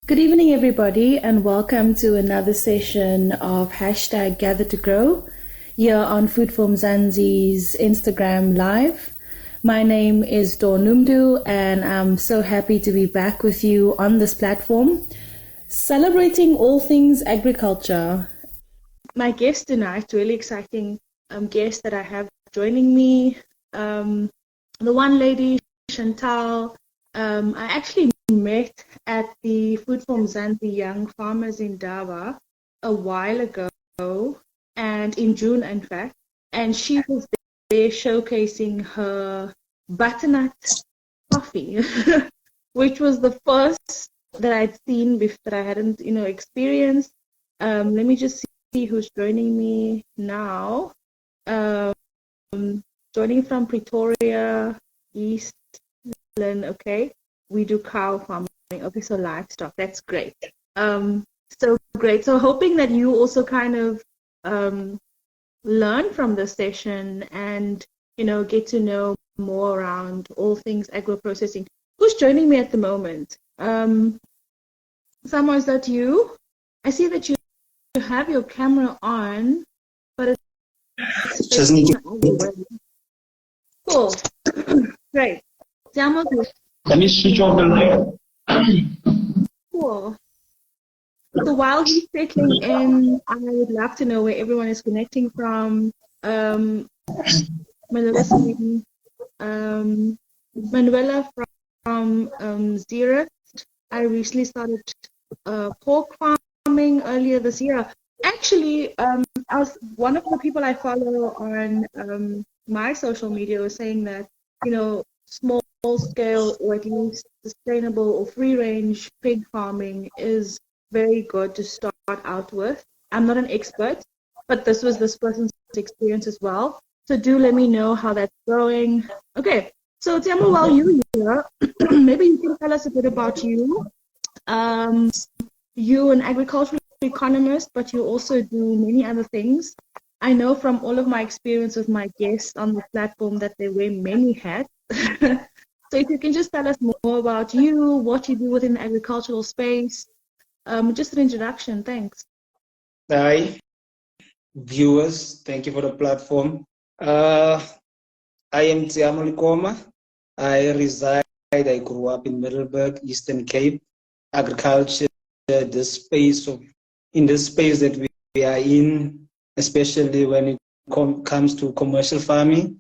Good evening, everybody, and welcome to another session of hashtag Gather to Grow here on Food for Mzansi's Instagram Live. My name is Dawn Numdu, and I'm so happy to be back with you on this platform, celebrating all things agriculture. My guest tonight, really exciting guest that I have joining me, the one lady, Chantal. I actually met at the Food for Mzansi Young Farmers in Daba a while ago, and in June, in fact, and she was there showcasing her butternut coffee, which was the first that I'd seen before, that I hadn't, experienced. Let me just see who's joining me now. Joining from Pretoria, East London. Okay, we do cow farming. Okay, so livestock. That's great. So great. So hoping that you also kind of learn from this session and get to know more around all things agro processing. Who's joining me at the moment? Samo, is that you? I see that you have your camera on, but it's Just need to. Cool. Great. Samo, Let me switch off the light. cool. So while he's settling in, I would love to know where everyone is connecting from. Manuela from Zira. I recently started pork farming earlier this year. Actually, one of the people I follow on my social media was saying that, small scale or at least sustainable or free range pig farming is very good to start out with. I'm not an expert, but this was this person's experience as well. So do let me know how that's going. Okay, so Tiamo, while you're here, maybe you can tell us a bit about you. You're an agricultural economist, but you also do many other things. I know from all of my experience with my guests on the platform that they wear many hats. So if you can just tell us more about you, what you do within the agricultural space, just an introduction. Thanks. Hi, viewers. Thank you for the platform. I am Tiamo Likoma. I grew up in Middleburg, Eastern Cape. Agriculture, in this space that we are in, especially when it comes to commercial farming,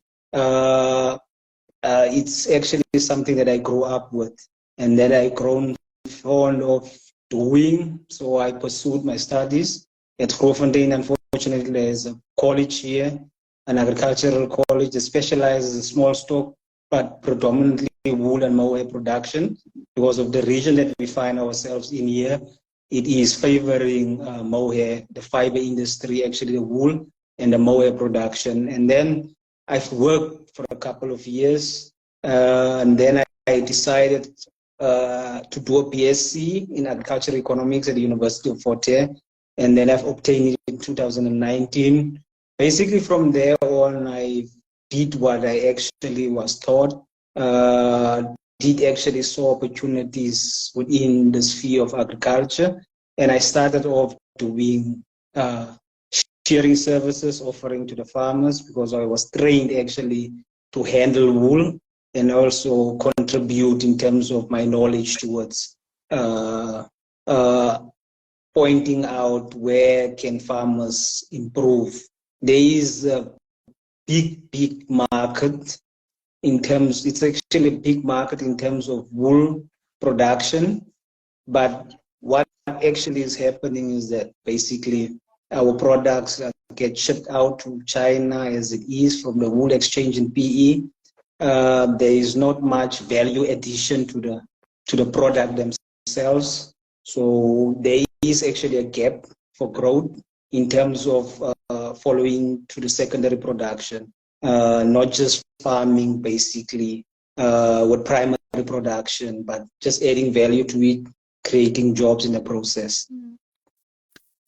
it's actually something that I grew up with and that I grown fond of doing. So I pursued my studies at Grootfontein. Unfortunately, there's a college here, an agricultural college that specializes in small stock, but predominantly wool and mohair production. Because of the region that we find ourselves in here, it is favoring mohair, the fiber industry, actually the wool and the mohair production. And then I've worked for a couple of years, and then I decided to do a BSc in agricultural economics at the University of Fort Hare, and then I've obtained it in 2019. Basically, from there on, I did what I actually was taught. Did actually saw opportunities within the sphere of agriculture, and I started off doing shearing services, offering to the farmers, because I was trained actually to handle wool and also contribute in terms of my knowledge towards pointing out where can farmers improve. There is a big market in terms, it's actually a big market in terms of wool production, but what actually is happening is that basically our products get shipped out to China as it is from the wool exchange in PE. There is not much value addition to the product themselves. So there is actually a gap for growth in terms of following to the secondary production, not just farming basically with primary production, but just adding value to it, creating jobs in the process.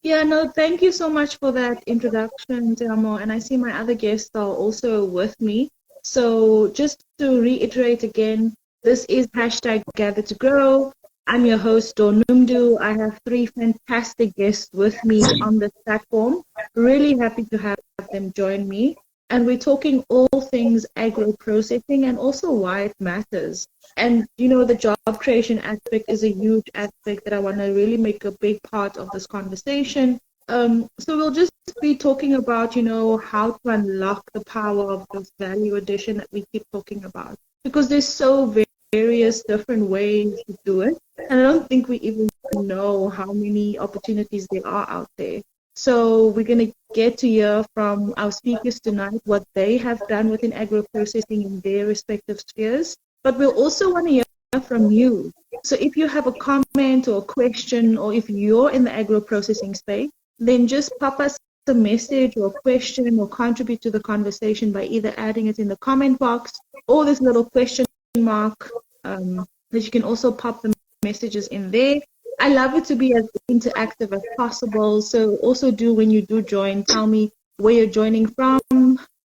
Yeah, no, thank you so much for that introduction, Tiamo. And I see my other guests are also with me. So just to reiterate again, this is hashtag Gather to Grow. I'm your host, Donumdu. I have three fantastic guests with me on this platform. Really happy to have them join me. And we're talking all things agro processing and also why it matters. And, you know, the job creation aspect is a huge aspect that I want to really make a big part of this conversation. So we'll just be talking about, you know, how to unlock the power of this value addition that we keep talking about. Because there's so various different ways to do it. And I don't think we even know how many opportunities there are out there. So we're going to get to hear from our speakers tonight what they have done within agro-processing in their respective spheres. But we'll also want to hear from you. So if you have a comment or a question, or if you're in the agro-processing space, then just pop us a message or a question or contribute to the conversation by either adding it in the comment box or this little question mark that you can also pop the messages in there. I love it to be as interactive as possible. So also do, when you do join, tell me where you're joining from,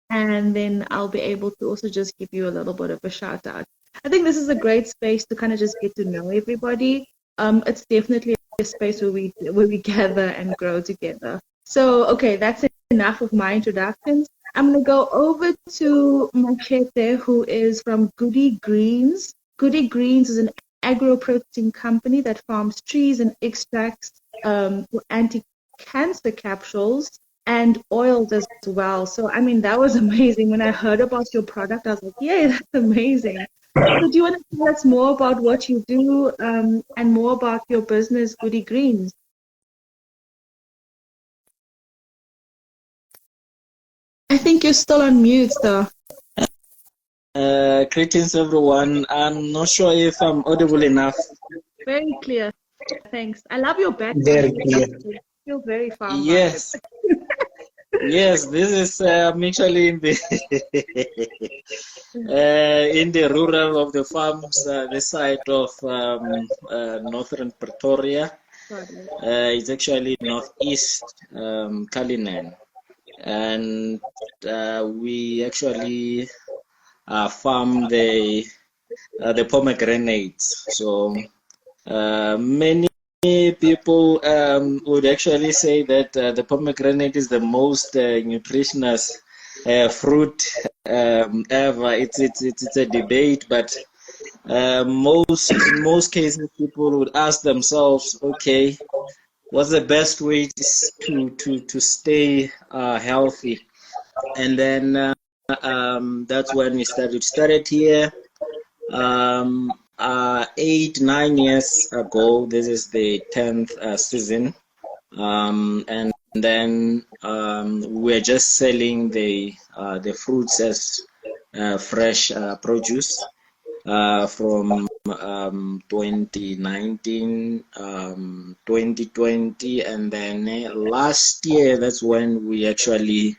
and then I'll be able to also just give you a little bit of a shout out. I think this is a great space to kind of just get to know everybody. It's definitely a space where we gather and grow together. So, okay, that's enough of my introductions. I'm going to go over to Machete, who is from Goody Greens. Goody Greens is an agro-processing company that farms trees and extracts for anti-cancer capsules and oils as well. So, I mean, that was amazing. When I heard about your product, I was like, yay, that's amazing. So do you want to tell us more about what you do and more about your business, Goody Greens? I think you're still on mute, though. Greetings, everyone. I'm not sure if I'm audible enough. Very clear. Thanks. I love your background. Very clear. You feel very farm. Yes. Yes, this is actually in the in the rural of the farms, the side of northern Pretoria. It's actually northeast Cullinan, and we actually farm the pomegranates. So many people would actually say that the pomegranate is the most nutritious fruit ever. It's a debate, but in most cases people would ask themselves, okay, what's the best way to stay healthy? And then that's when we started here 8-9 years ago. This is the 10th season, and then we're just selling the fruits as fresh produce from 2019, 2020, and then last year, that's when we actually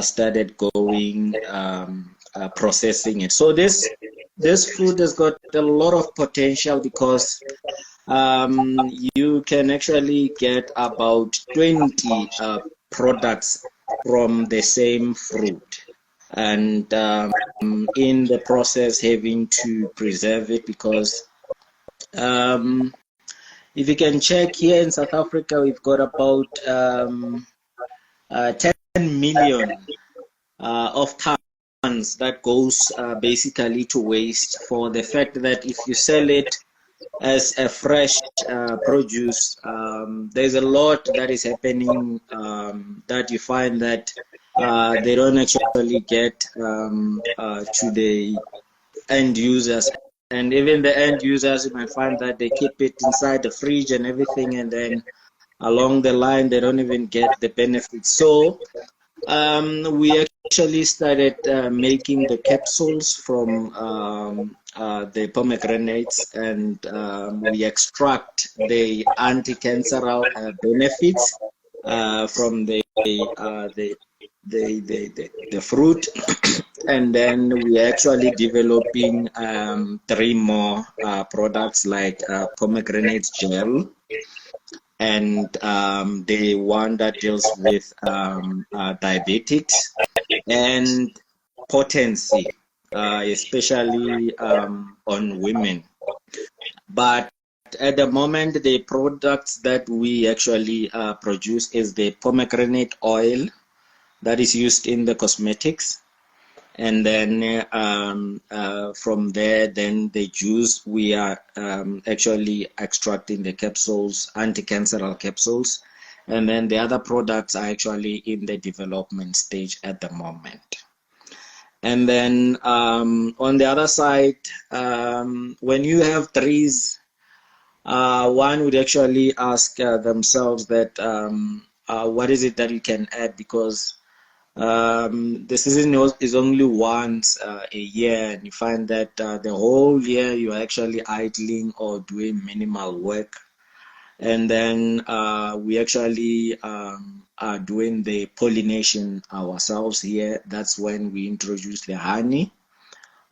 started going processing it. So this fruit has got a lot of potential because you can actually get about 20 products from the same fruit, and in the process having to preserve it, because if you can check here in South Africa, we've got about 10 million of tons that goes basically to waste, for the fact that if you sell it as a fresh produce, there's a lot that is happening that you find that they don't actually get to the end users. And even the end users, you might find that they keep it inside the fridge and everything, and then along the line they don't even get the benefits. So we actually started making the capsules from the pomegranates, and we extract the anti-cancer benefits from the fruit. And then we're actually developing 3 more products, like pomegranate gel, and the one that deals with diabetics and potency, especially on women. But at the moment, the products that we actually produce is the pomegranate oil that is used in the cosmetics. And then from there, then the juice, we are actually extracting the capsules, anti-canceral capsules. And then the other products are actually in the development stage at the moment. And then on the other side, when you have trees, one would actually ask themselves that what is it that you can add, because the season is only once a year, and you find that the whole year you are actually idling or doing minimal work. And then we actually are doing the pollination ourselves here. That's when we introduce the honey,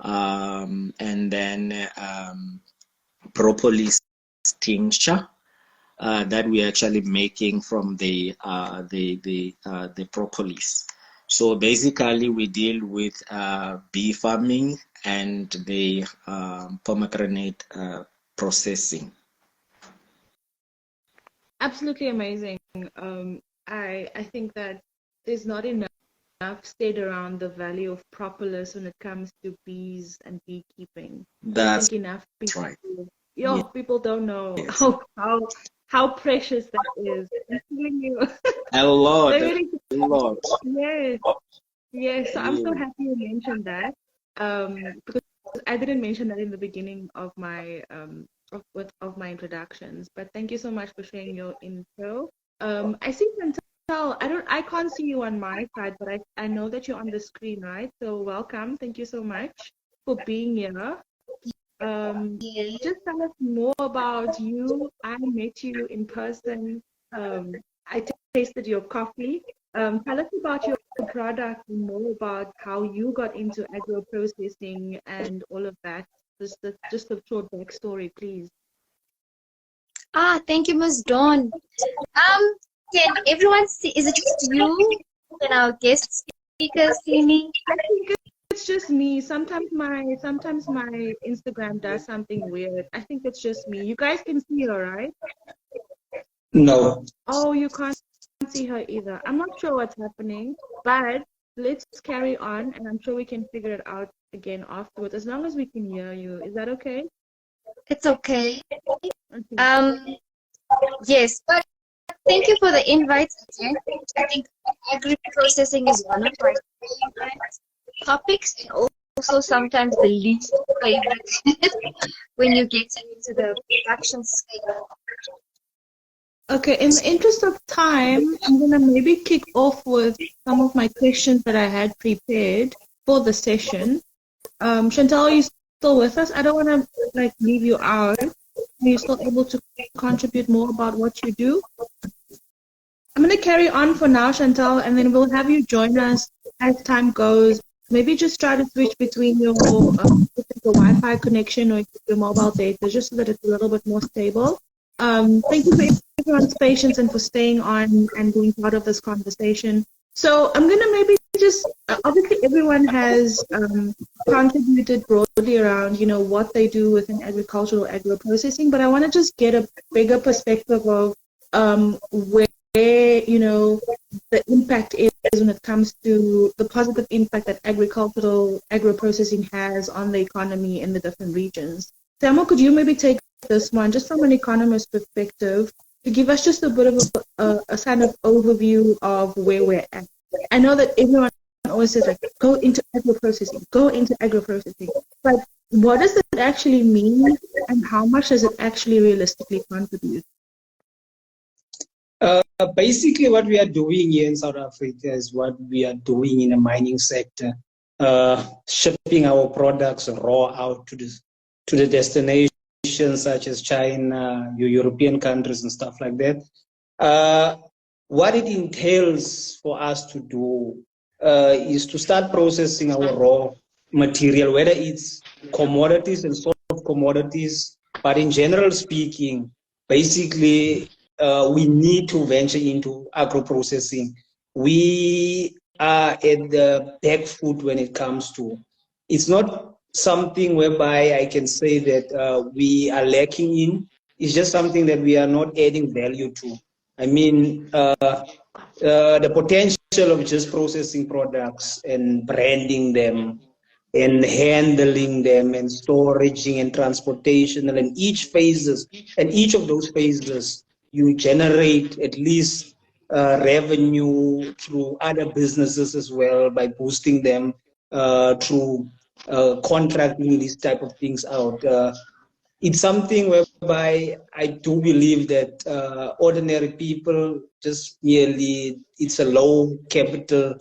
and then propolis tincture that we're actually making from the propolis. So basically, we deal with bee farming and the pomegranate processing. Absolutely amazing. I think that there's not enough said around the value of propolis when it comes to bees and beekeeping. That's enough people, right. Yeah, people don't know Yes. how precious that is. I'm telling you. A lot. Really, A lot. yes. Yes. So I'm so Yeah. happy you mentioned that. Because I didn't mention that in the beginning of my of my introductions. But thank you so much for sharing your intro. I see Chantal. I can't see you on my side, but I know that you're on the screen, right? So welcome. Thank you so much for being here. Just tell us more about you. I met you in person. I tasted your coffee. Tell us about your product and more about how you got into agro processing and all of that. Just a short backstory, please. Thank you, Ms. Dawn. Can everyone see? Is it just you and our guest speakers see me? I think it's just me. Sometimes my Instagram does something weird. I think it's just me. You guys can see her, right? No. Oh, you can't see her either. I'm not sure what's happening, but let's carry on, and I'm sure we can figure it out again afterwards, as long as we can hear you. Is that okay? It's okay. Okay. Yes, but thank you for the invite again. I think agri-processing is one of my favorite topics, and also sometimes the least favorite when you get into the production scale. Okay, in the interest of time, I'm gonna maybe kick off with some of my questions that I had prepared for the session. Chantal, are you still with us? I don't want to leave you out. Are you still able to contribute more about what you do? I'm going to carry on for now, Chantal, and then we'll have you join us as time goes. Maybe just try to switch between your Wi-Fi connection or your mobile data, just so that it's a little bit more stable. Thank you for everyone's patience and for staying on and being part of this conversation. So I'm going to maybe just, obviously everyone has contributed broadly around, what they do within agricultural agro-processing, but I want to just get a bigger perspective of where, the impact is when it comes to the positive impact that agricultural agro-processing has on the economy in the different regions. Thelma, could you maybe take this one just from an economist perspective to give us just a bit of a kind of overview of where we're at? I know that everyone always says, go into agro-processing, but what does it actually mean, and how much does it actually realistically contribute? Basically, what we are doing here in South Africa is what we are doing in the mining sector, shipping our products raw out to the destinations such as China, European countries and stuff like that. What it entails for us to do is to start processing our raw material, whether it's commodities and soft commodities, but in general speaking, basically, we need to venture into agro-processing. We are at the back foot when it comes to, it's not something whereby I can say that we are lacking in, it's just something that we are not adding value to. I mean, the potential of just processing products and branding them and handling them and storaging and transportation and each of those phases you generate at least revenue through other businesses as well by boosting them through contracting these type of things out. It's something whereby I do believe that ordinary people just merely, it's a low capital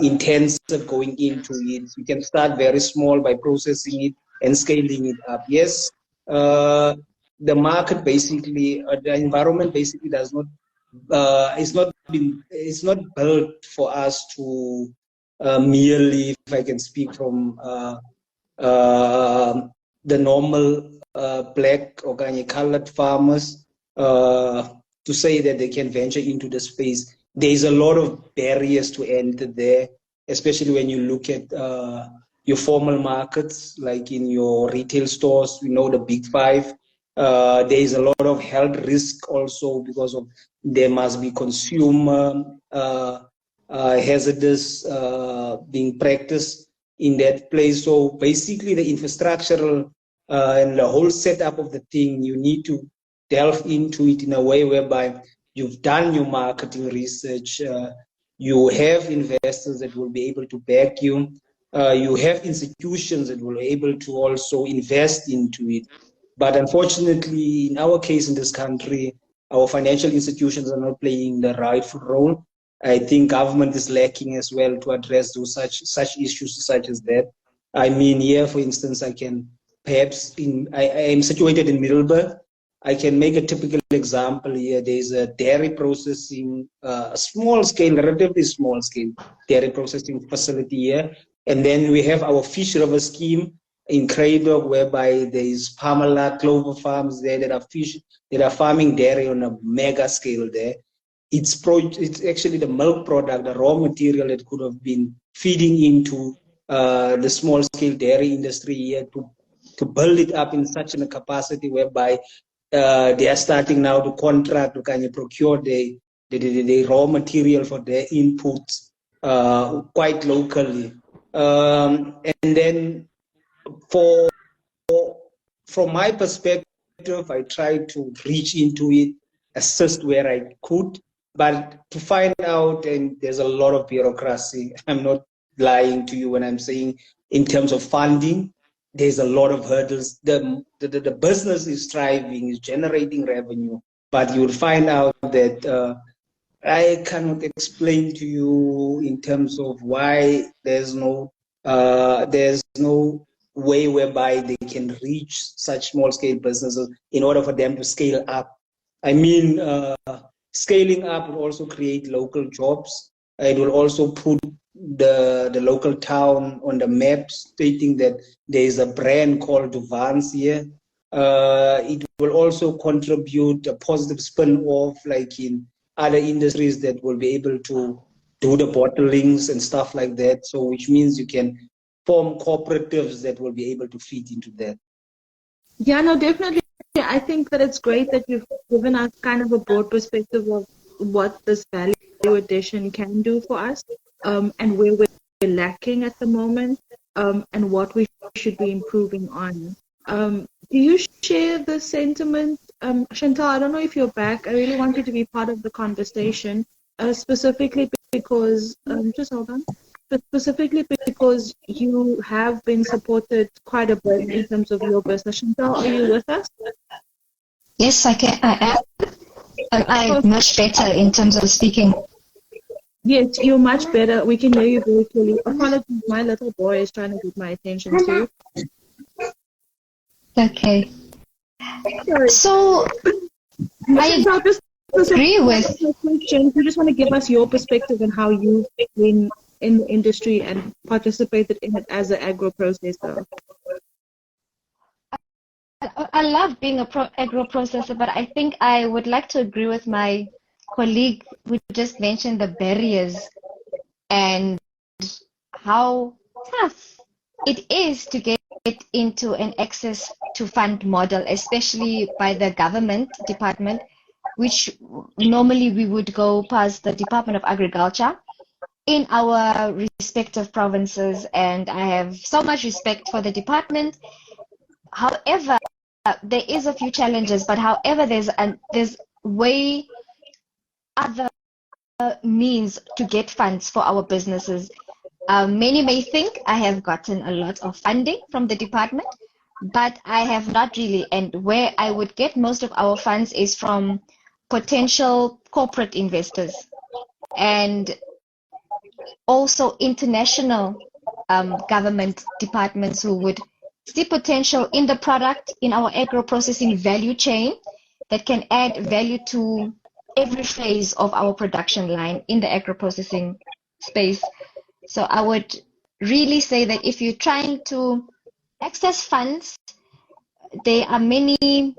intensive going into it. You can start very small by processing it and scaling it up. Yes, the market basically, the environment basically does not, it's not built for us to merely, if I can speak from the normal black or colored farmers to say that they can venture into the space. There's a lot of barriers to enter there, especially when you look at your formal markets, like in your retail stores, we know the big five. There is a lot of health risk also because of there must be consumer hazardous being practiced in that place. So basically the infrastructural and the whole setup of the thing, you need to delve into it in a way whereby you've done your marketing research, you have investors that will be able to back you, you have institutions that will be able to also invest into it. But unfortunately, in our case in this country, our financial institutions are not playing the rightful role. I think government is lacking as well to address those such issues such as that. I mean, here, for instance, I can perhaps I am situated in Middleburg. I can make a typical example here. There's a dairy processing, a small scale, relatively small scale dairy processing facility here. And then we have our Fish River scheme in Cradock, whereby there is Pamela Clover Farms there that are farming dairy on a mega scale there. It's actually the milk product, the raw material that could have been feeding into the small scale dairy industry here to build it up in such a capacity whereby they are starting now to contract to kind of procure the raw material for their inputs quite locally. And then from my perspective, I tried to reach into it, assist where I could, but to find out, and there's a lot of bureaucracy. I'm not lying to you when I'm saying in terms of funding, there's a lot of hurdles. The business is thriving, is generating revenue, but you'll find out that I cannot explain to you in terms of why there's no way whereby they can reach such small scale businesses in order for them to scale up. I mean, scaling up will also create local jobs. It will also put the local town on the map, stating that there is a brand called Vans here. It will also contribute a positive spin-off, like in other industries that will be able to do the bottlings and stuff like that. So which means you can form cooperatives that will be able to feed into that. Yeah, no, definitely. I think that it's great that you've given us kind of a broad perspective of what this value addition can do for us, and where we're lacking at the moment, and what we should be improving on. Do you share the sentiment? Chantal, I don't know if you're back. I really want you to be part of the conversation, specifically because, just hold on. Specifically because you have been supported quite a bit in terms of your business. Chantal, are you with us? Yes, I can. I'm much better in terms of speaking. Yes, you're much better. We can hear you very clearly. Apologies, my little boy is trying to get my attention too. Okay. So, I agree with. You just want to give us your perspective on how you've been in the industry and participated in it as an agro processor. I love being an agro processor, but I think I would like to agree with my colleague who just mentioned the barriers and how tough it is to get into an access to fund model, especially by the government department, which normally we would go past the Department of Agriculture in our respective provinces, and I have so much respect for the department. However, there is a few challenges, but however, there's way other means to get funds for our businesses. Many may think I have gotten a lot of funding from the department, but I have not really. And where I would get most of our funds is from potential corporate investors and also international government departments who would see potential in the product, in our agro-processing value chain that can add value to every phase of our production line in the agro-processing space. So I would really say that if you're trying to access funds, there are many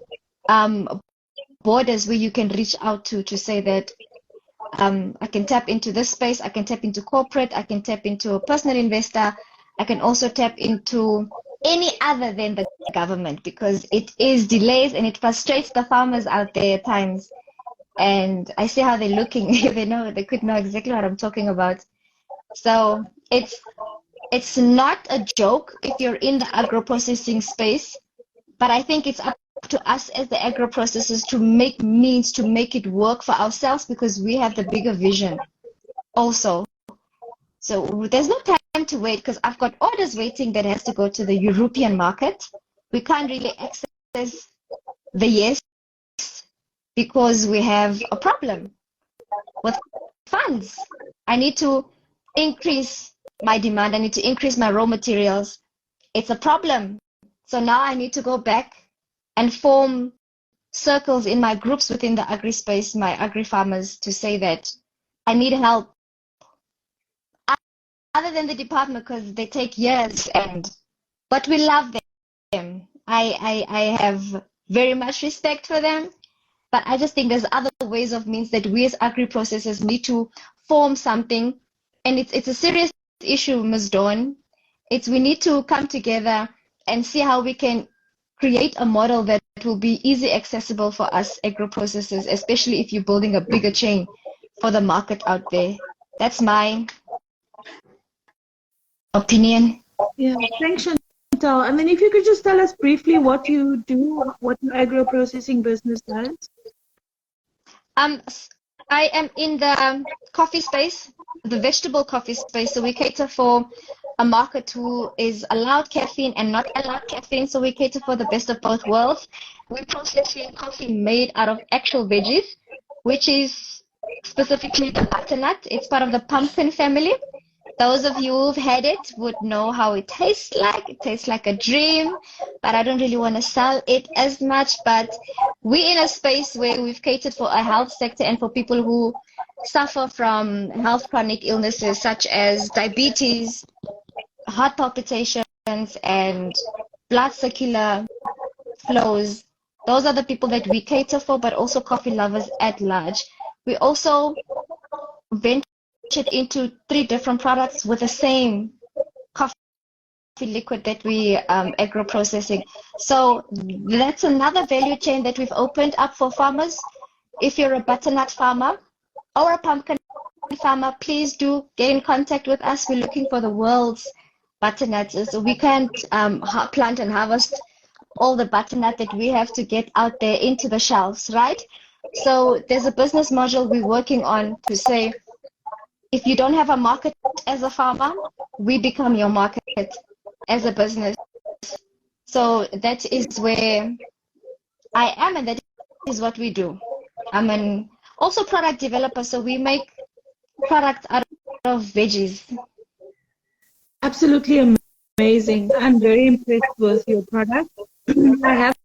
borders where you can reach out to say that I can tap into this space, I can tap into corporate, I can tap into a personal investor, I can also tap into any other than the government, because it is delays and it frustrates the farmers out there at times. And I see how they're looking. They could know exactly what I'm talking about. So it's not a joke if you're in the agro-processing space, but I think it's up to us as the agro-processors to make means to make it work for ourselves, because we have the bigger vision also. So there's no time to wait, because I've got orders waiting that has to go to the European market. We can't really access the US because we have a problem with funds. I need to increase my demand. I need to increase my raw materials. It's a problem. So now I need to go back and form circles in my groups within the agri space, my agri farmers, to say that I need help. Other than the department, because they take years, but we love them. I have very much respect for them, but I just think there's other ways of means that we as agri processors need to form something, and it's a serious issue, Ms. Dawn. We need to come together and see how we can create a model that will be easy accessible for us agro processors, especially if you're building a bigger chain for the market out there. That's my opinion. Yeah, thanks, Chantal. And then if you could just tell us briefly what you do, what your agro-processing business does. I am in the coffee space, the vegetable coffee space. So we cater for a market who is allowed caffeine and not allowed caffeine. So we cater for the best of both worlds. We're processing coffee made out of actual veggies, which is specifically the butternut. It's part of the pumpkin family. Those of you who've had it would know how it tastes like. It tastes like a dream, but I don't really want to sell it as much. But we're in a space where we've catered for a health sector and for people who suffer from health chronic illnesses such as diabetes, heart palpitations, and blood circular flows. Those are the people that we cater for, but also coffee lovers at large. We also ventured into 3 different products with the same coffee liquid that we agro processing. So that's another value chain that we've opened up for farmers. If you're a butternut farmer or a pumpkin farmer, please do get in contact with us. We're looking for the world's butternuts. So we can't plant and harvest all the butternut that we have to get out there into the shelves, right? So there's a business model we're working on to say, if you don't have a market as a farmer, we become your market as a business. So that is where I am, and that is what we do. I'm an also product developer, so we make products out of veggies. Absolutely amazing. I'm very impressed with your product. I have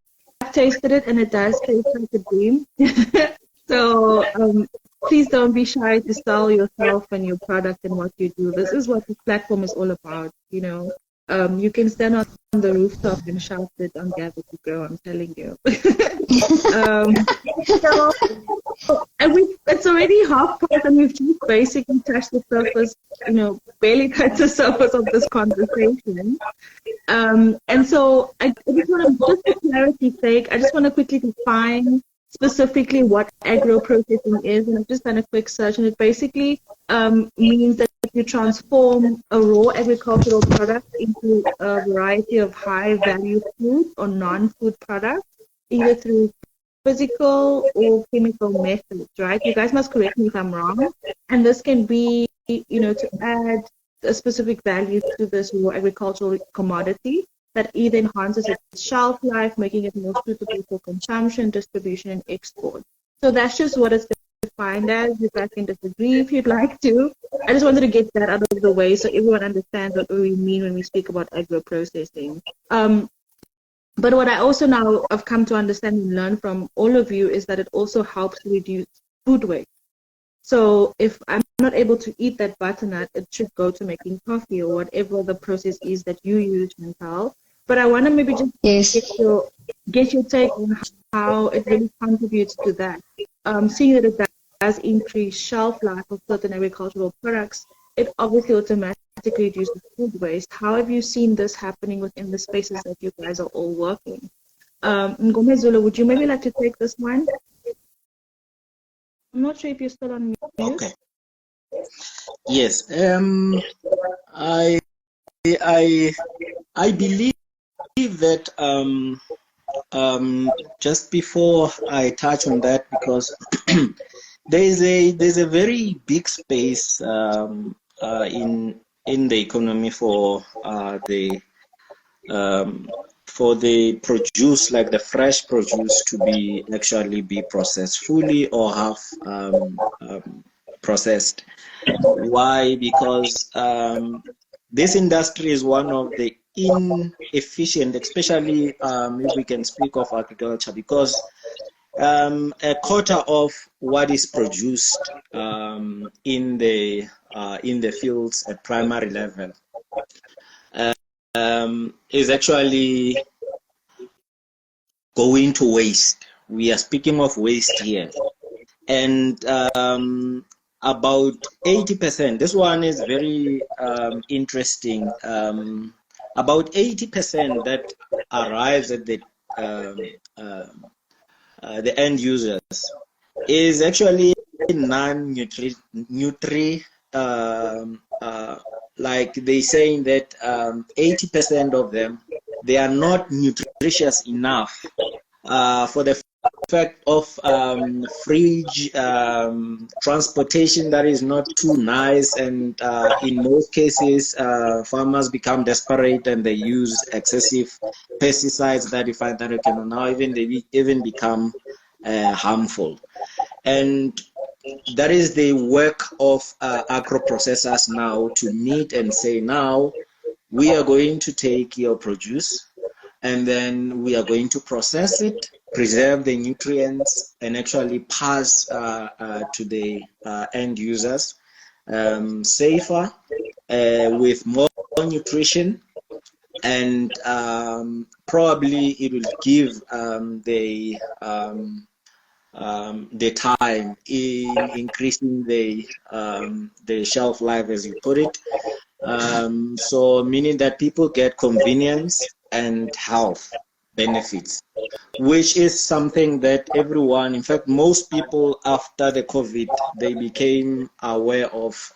tasted it, and it does taste like a dream. So please don't be shy to sell yourself and your product and what you do. This is what this platform is all about. You know, you can stand on the rooftop and shout it on Gather to Grow. I'm telling you. And it's already half past, and we've just basically touched the surface. You know, barely touched the surface of this conversation. And so I just want to, just for clarity's sake, I just want to quickly define specifically what agro-processing is. And I've just done a quick search, and it basically means that you transform a raw agricultural product into a variety of high-value food or non-food products, either through physical or chemical methods, right? You guys must correct me if I'm wrong. And this can be, to add a specific value to this raw agricultural commodity that either enhances its shelf life, making it more suitable for consumption, distribution, and export. So that's just what it's defined as. You guys can disagree if you'd like to. I just wanted to get that out of the way so everyone understands what we mean when we speak about agro-processing. But what I also now have come to understand and learn from all of you is that it also helps reduce food waste. So if I'm not able to eat that butternut, it should go to making coffee or whatever the process is that you use, Chantal. But I want to maybe just get your take on how it really contributes to that. Seeing that it does increase shelf life of certain agricultural products, it obviously automatically reduces food waste. How have you seen this happening within the spaces that you guys are all working? Ngome Zulu, would you maybe like to take this one? I'm not sure if you're still on mute. Okay. Yes. I believe that just before I touch on that, because there's a very big space in the economy for the produce, like the fresh produce, to be actually be processed fully or half processed. Why? Because this industry is one of the inefficient, especially if we can speak of agriculture, because a quarter of what is produced in the fields at primary level is actually going to waste. We are speaking of waste here, and about 80%. This one is very interesting. About 80% that arrives at the end users is actually non-nutri. Like they saying that 80% of them, they are not nutritious enough for the fact of fridge transportation that is not too nice, and in most cases farmers become desperate and they use excessive pesticides that you find that can now even become harmful. And that is the work of agro processors now to meet and say, now we are going to take your produce and then we are going to process it, preserve the nutrients, and actually pass to the end users safer, with more nutrition, and probably it will give the time in increasing the shelf life, as you put it. So meaning that people get convenience and health benefits, which is something that everyone, in fact, most people after the COVID, they became aware of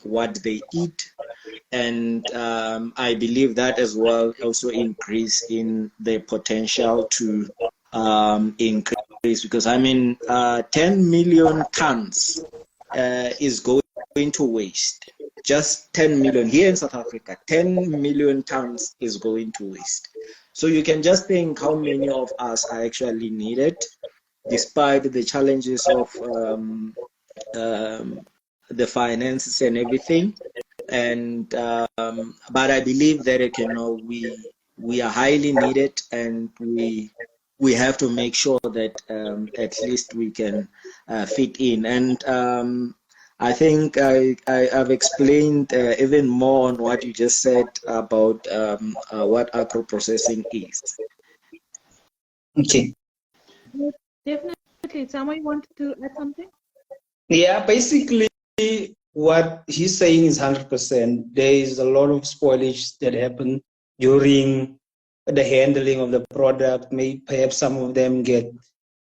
what they eat. And I believe that as well also increase in the potential to increase, because 10 million tons is going to waste. Just 10 million here in South Africa, 10 million tons is going to waste. So you can just think how many of us are actually needed, despite the challenges of the finances and everything. And but I believe that we are highly needed, and we have to make sure that at least we can fit in. And I think I've explained even more on what you just said about what agro processing is. Okay. Definitely. Someone wanted to add something? Yeah, basically, what he's saying is 100%. There is a lot of spoilage that happen during the handling of the product. Perhaps some of them get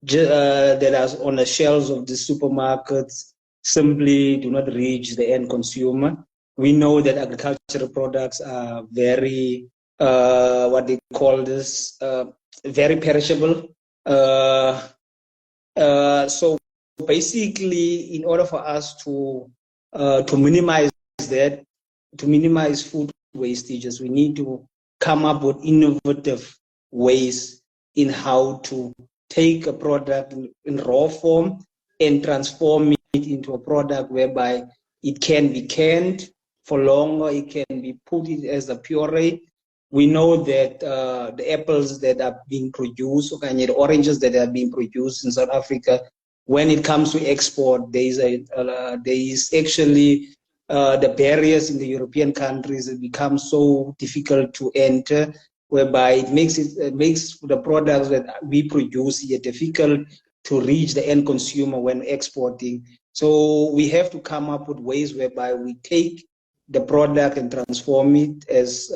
that are on the shelves of the supermarkets simply do not reach the end consumer. We know that agricultural products are very, what they call this, very perishable. So basically, in order for us to minimize that, to minimize food wastages, we need to come up with innovative ways in how to take a product in raw form and transform it into a product whereby it can be canned for longer, it can be put in as a puree. We know that the apples that are being produced, or the oranges that are being produced in South Africa, when it comes to export, there is actually the barriers in the European countries that become so difficult to enter, whereby it makes the products that we produce here difficult to reach the end consumer when exporting. So we have to come up with ways whereby we take the product and transform it, as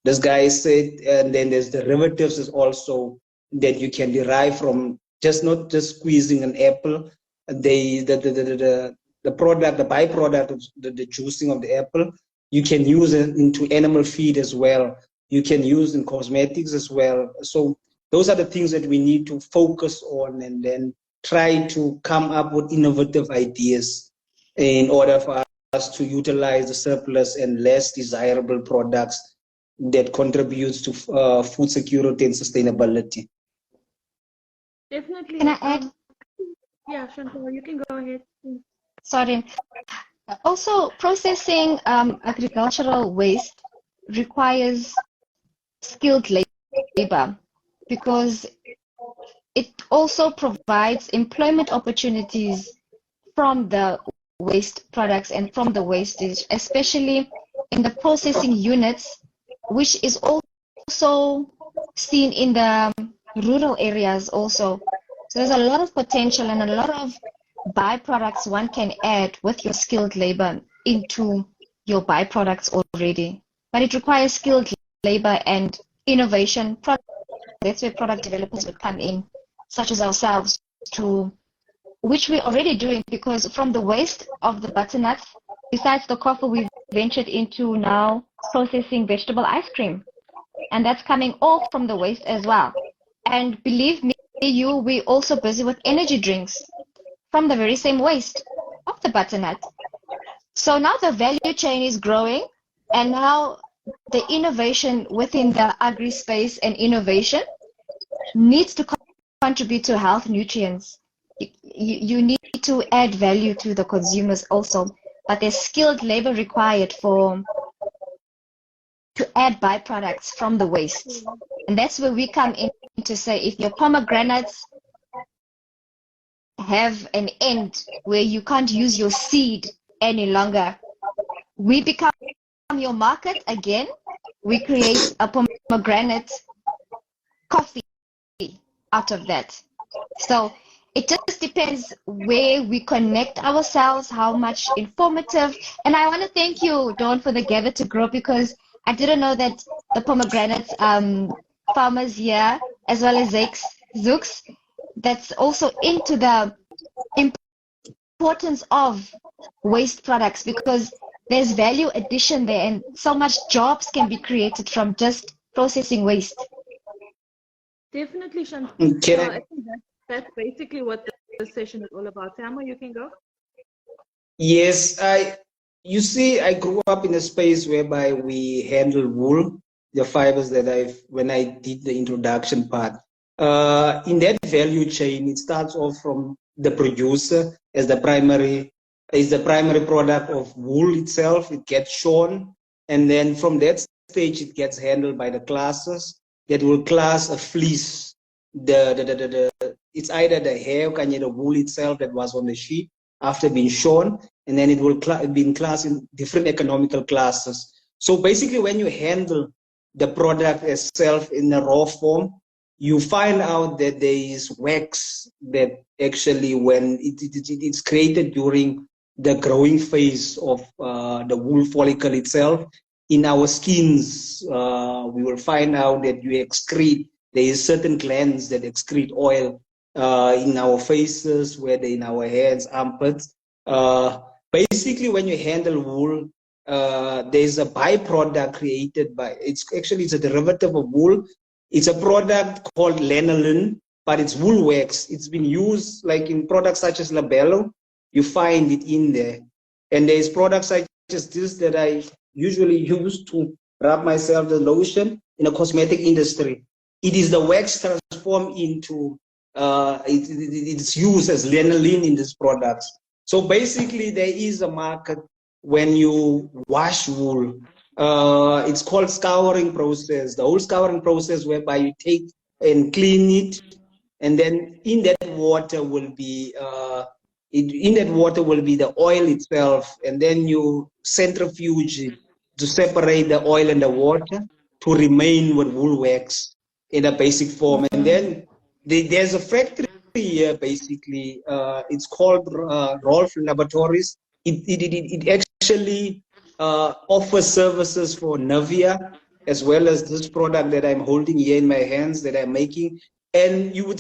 this guy said, and then there's derivatives is also that you can derive from not just squeezing an apple. The product, the byproduct of the juicing of the apple, you can use it into animal feed as well. You can use in cosmetics as well. So those are the things that we need to focus on, and then try to come up with innovative ideas in order for us to utilize the surplus and less desirable products that contributes to food security and sustainability. Definitely. Can I add? Yeah, Chantal, you can go ahead. Sorry. Also, processing agricultural waste requires skilled labor, because it also provides employment opportunities from the waste products and from the wastage, especially in the processing units, which is also seen in the rural areas also. So there's a lot of potential and a lot of byproducts one can add with your skilled labor into your byproducts already. But it requires skilled labor and innovation. That's where product developers would come in, such as ourselves, which we're already doing, because from the waste of the butternuts, besides the coffee, we've ventured into now processing vegetable ice cream. And that's coming all from the waste as well. And believe me, we're also busy with energy drinks from the very same waste of the butternut. So now the value chain is growing, and now the innovation within the agri space and innovation needs to contribute to health nutrients. You need to add value to the consumers also, but there's skilled labor required to add byproducts from the waste. And that's where we come in to say, if your pomegranates have an end where you can't use your seed any longer, we become your market again. We create a pomegranate coffee out of that. So it just depends where we connect ourselves, how much informative. And I want to thank you, Dawn, for the Gather to Grow, because I didn't know that the pomegranate farmers here, as well as Zooks, that's also into the importance of waste products, because there's value addition there, and so much jobs can be created from just processing waste. Definitely, Chantal. I think that's basically what the session is all about. Tama, you can go. Yes, you see, I grew up in a space whereby we handle wool, the fibers that when I did the introduction part. In that value chain, it starts off from the producer as the primary product of wool itself. It gets shorn, and then from that stage, it gets handled by the classes that will class a fleece. It's either the hair or the wool itself that was on the sheep after being shorn, and then it will be classed in different economical classes. So basically, when you handle the product itself in the raw form, you find out that there is wax that actually, when it's created during the growing phase of the wool follicle itself. In our skins, we will find out that you excrete, there is certain glands that excrete oil in our faces, whether in our hands, armpits. Basically, when you handle wool, there's a byproduct created by, it's a derivative of wool. It's a product called lanolin, but it's wool wax. It's been used like in products such as Labello. You find it in there. And there's products such as this that I usually use to rub myself the lotion in the cosmetic industry. It is the wax transformed into, it's used as lanolin in these products. So basically there is a market when you wash wool. It's called scouring process. The whole scouring process whereby you take and clean it, and then in that water will be the oil itself, and then you centrifuge it to separate the oil and the water to remain with wool wax in a basic form. And then there's a factory here, basically. It's called Rolf Laboratories. It actually offers services for Nivea, as well as this product that I'm holding here in my hands that I'm making. And you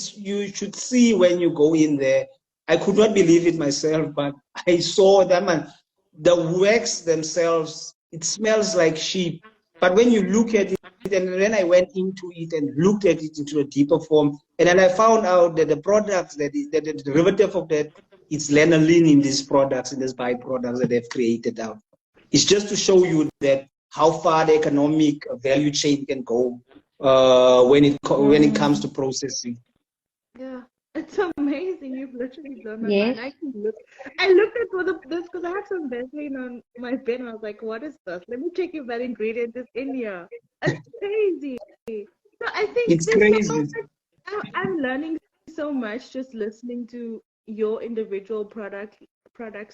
should see when you go in there. I could not believe it myself, but I saw them, and the wax themselves, it smells like sheep. But when you look at it, and then I went into it and looked at it into a deeper form, and then I found out that the products, that the derivative of that, it's lanolin in these products, in these byproducts that they've created out. It's just to show you that how far the economic value chain can go when it comes to processing. Yeah, it's amazing. You've literally done that. Yes. I looked at this because I have some Vaseline on my bed, and I was like, what is this? Let me check if that ingredient is in here. It's crazy. So I think It's crazy. I'm learning so much just listening to your individual products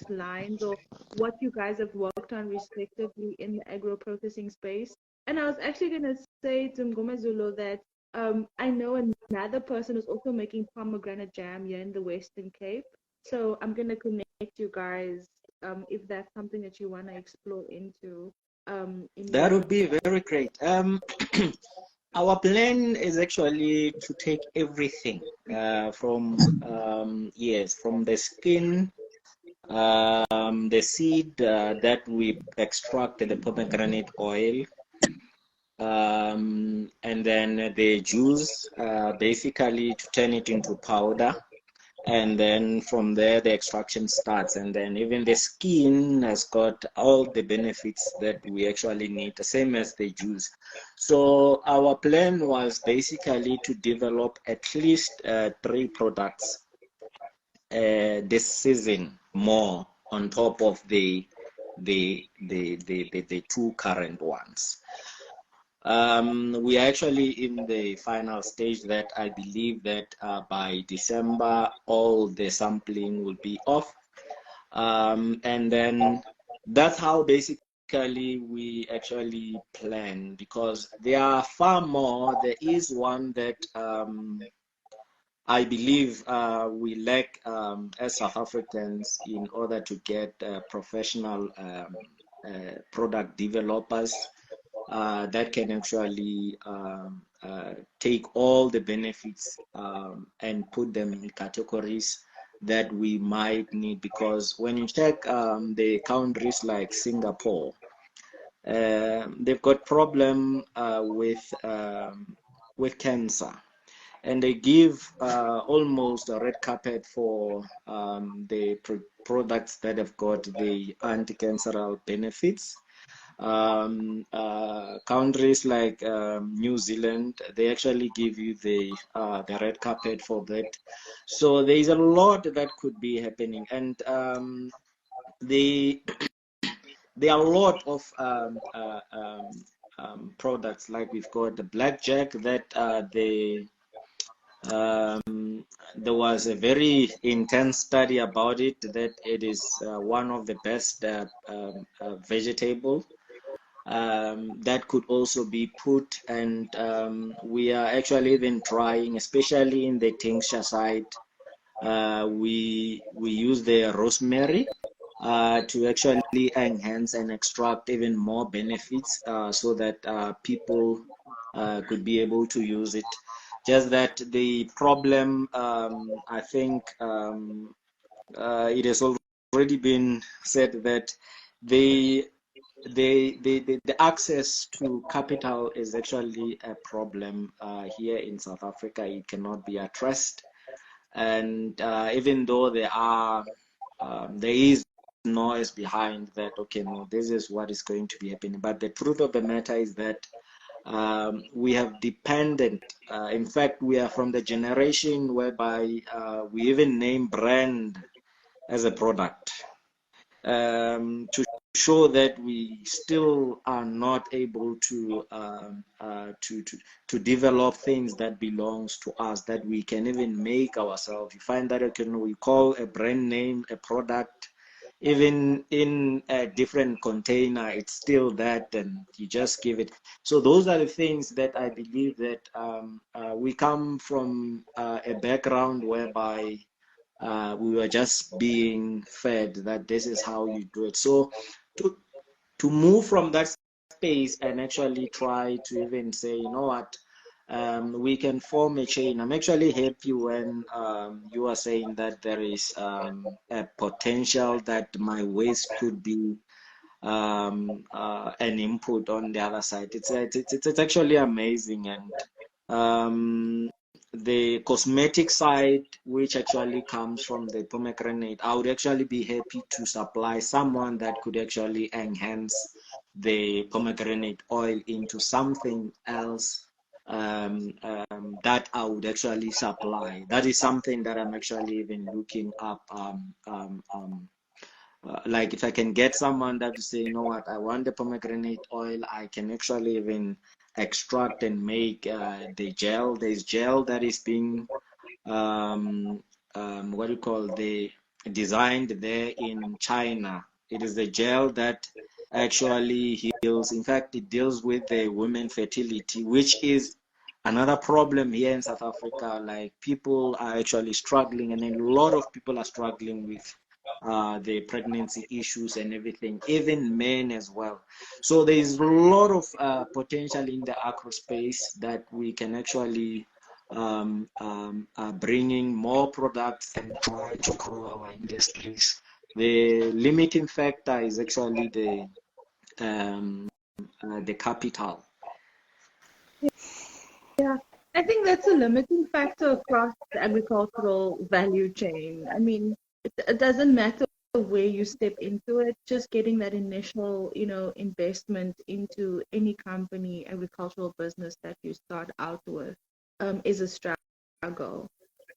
lines, or what you guys have worked on respectively in the agro processing space. And I was actually going to say to Ngomezulu that I know another person who's also making pomegranate jam here in the Western Cape. So I'm going to connect you guys if that's something that you want to explore into. That would be very great. Our plan is actually to take everything from the skin, the seed that we extract, the pomegranate oil, and then the juice, basically to turn it into powder. And then from there the extraction starts, and then even the skin has got all the benefits that we actually need, the same as the juice. So our plan was basically to develop at least 3 products this season, more on top of the 2 current ones. We are actually in the final stage that I believe that by December all the sampling will be off, and then that's how basically we actually plan, because there are far more. There is one that I believe we lack as South Africans in order to get professional product developers that can actually take all the benefits and put them in categories that we might need. Because when you check the countries like Singapore, they've got problem with cancer, and they give almost a red carpet for the products that have got the anti-canceral benefits. Countries like New Zealand, they actually give you the red carpet for that. So there is a lot that could be happening, and there are a lot of products, like we've got the blackjack that there was a very intense study about it, that it is one of the best vegetable that could also be put, and we are actually then trying, especially in the tincture side, we use the rosemary to actually enhance and extract even more benefits so that people could be able to use it. Just that the problem, I think it has already been said that the access to capital is actually a problem here in South Africa. It cannot be addressed, and even though there is noise behind that, okay, no, this is what is going to be happening, but the truth of the matter is that we have dependent, in fact, we are from the generation whereby we even name brand as a product to show that we still are not able to develop things that belongs to us, that we can even make ourselves. You find that we call a brand name a product, even in a different container, it's still that, and you just give it. So those are the things that I believe that we come from a background whereby we were just being fed that this is how you do it. So to move from that space and actually try to even say, you know what, we can form a chain. I'm actually happy when you are saying that there is a potential that my waste could be an input on the other side. It's actually amazing. And the cosmetic side, which actually comes from the pomegranate, I would actually be happy to supply someone that could actually enhance the pomegranate oil into something else that I would actually supply. That is something that I'm actually even looking up. Like if I can get someone that to say, you know what, I want the pomegranate oil, I can actually even extract and make the gel. There's gel that is being designed there in China. It is the gel that actually heals. In fact, it deals with the women fertility, which is another problem here in South Africa. Like people are actually struggling, and a lot of people are struggling with the pregnancy issues and everything, even men as well. So there is a lot of potential in the agro space that we can actually bringing more products and try to grow our industries. The limiting factor is actually the capital. Yeah, I think that's a limiting factor across the agricultural value chain. I mean, it doesn't matter where you step into it, just getting that initial, investment into any company, agricultural business that you start out with is a struggle.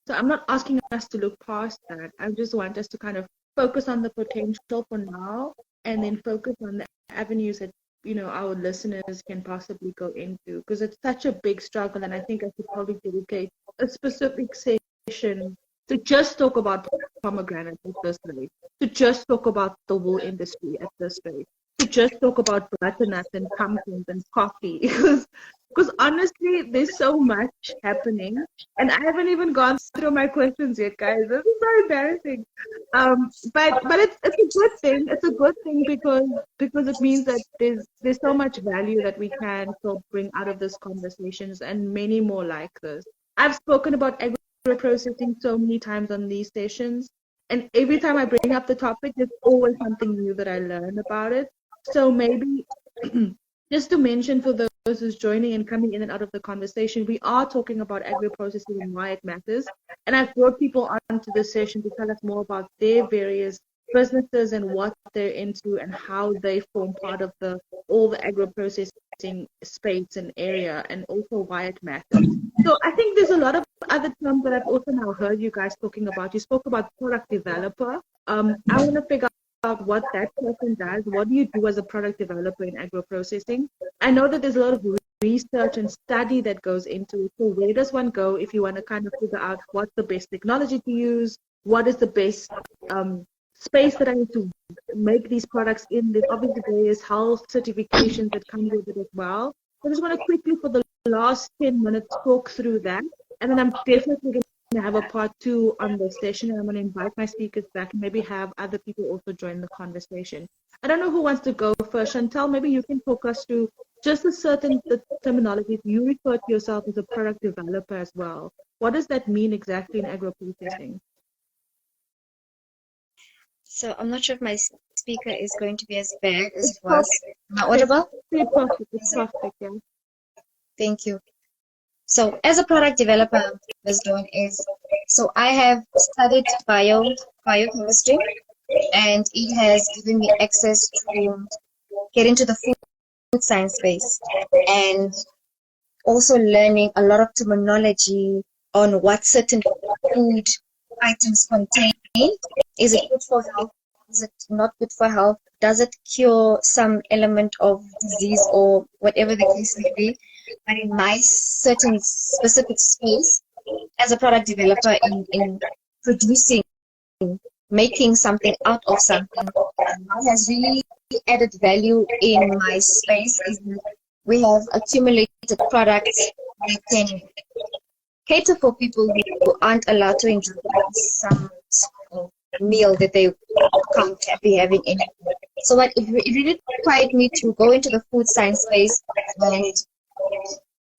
So I'm not asking us to look past that. I just want us to kind of focus on the potential for now and then focus on the avenues that our listeners can possibly go into, because it's such a big struggle, and I think I should probably dedicate a specific session to just talk about pomegranates at this rate, to just talk about the wool industry at this rate, to just talk about butternuts and pumpkins and coffee, because honestly, there's so much happening, and I haven't even gone through my questions yet, guys. This is so embarrassing. But it's a good thing. It's a good thing because it means that there's so much value that we can still bring out of these conversations, and many more like this. I've spoken about agro-processing so many times on these sessions, and every time I bring up the topic, there's always something new that I learn about it. So maybe just to mention for those who's joining and coming in and out of the conversation, we are talking about agro-processing and why it matters. And I've brought people onto this session to tell us more about their various businesses and what they're into and how they form part of all the agro-processing space and area, and also why it matters. So I think there's a lot of other terms that I've also now heard you guys talking about. You spoke about product developer. I want to figure out what that person does. What do you do as a product developer in agro-processing? I know that there's a lot of research and study that goes into it. So where does one go if you want to kind of figure out what's the best technology to use? What is the best space that I need to make these products in? There's obviously various health certifications that come with it as well. I just want to quickly, for the last 10 minutes, talk through that. And then I'm definitely going have a part 2 on this session, and I'm going to invite my speakers back and maybe have other people also join the conversation. I don't know who wants to go first. Chantal, maybe you can talk us through just the terminology. You refer to yourself as a product developer as well. What does that mean exactly in agro-processing? So I'm not sure if my speaker is going to be as bad as it was. Am I audible? It's perfect. It's perfect, yeah. Thank you. So as a product developer, Ms. Dawn is, so I have studied biochemistry, and it has given me access to get into the food science space, and also learning a lot of terminology on what certain food items contain. Is it good for health? Is it not good for health? Does it cure some element of disease or whatever the case may be? But in my certain specific space, as a product developer in producing, making something out of something, what has really added value in my space is that we have accumulated products that can cater for people who aren't allowed to enjoy some meal that they can't be having in it. So what it really required me to go into the food science space, and